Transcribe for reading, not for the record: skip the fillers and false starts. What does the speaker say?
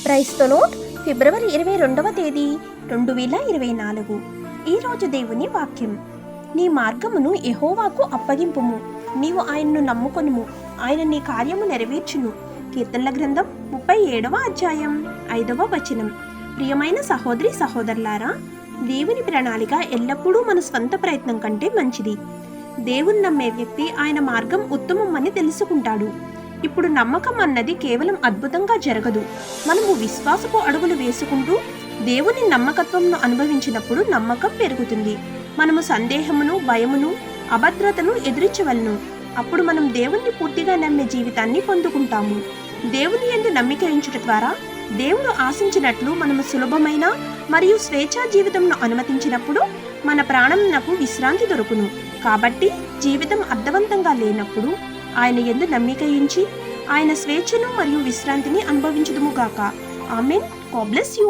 Price the lord. ఫిబ్రవరి 22వ తేదీ 2024. ఈరోజు దేవుని వాక్యం. నీ మార్గమును యెహోవాకు అప్పగింపుము, నీవు ఆయనను నమ్ముకొనుము, ఆయన నీ కార్యము నెరవేర్చును. కీర్తనల గ్రంథం 37వ అధ్యాయం 5వ వచనం. ప్రియమైన సహోదరి సహోదరులారా, దేవుని ప్రణాళిక ఎల్లప్పుడూ మన స్వంత ప్రయత్నం కంటే మంచిది. దేవుని నమ్మే వ్యక్తి ఆయన మార్గం ఉత్తమం అని తెలుసుకుంటాడు. ఇప్పుడు నమ్మకం అన్నది కేవలం అద్భుతంగా జరగదు. మనము విశ్వాసపు అడుగులు వేసుకుంటూ దేవుని నమ్మకత్వంను అనుభవించినప్పుడు నమ్మకం పెరుగుతుంది. మనము సందేహమును, భయమును, అభద్రతను ఎదిరించవలను. అప్పుడు మనం దేవుణ్ణి పూర్తిగా నమ్మే జీవితాన్ని పొందుకుంటాము. దేవుని యందు నమ్మిక ఉంచుట ద్వారా దేవుడు ఆశించినట్లు మనము సులభమైన మరియు స్వేచ్ఛా జీవితంను అనుమతించినప్పుడు మన ప్రాణమునకు విశ్రాంతి దొరుకును. కాబట్టి జీవితం అర్థవంతంగా లేనప్పుడు ఆయన యందు నమ్మిక ఉంచి ఆయన స్వేచ్ఛను మరియు విశ్రాంతిని అనుభవించుదుముగాక. ఆమేన్. God bless you.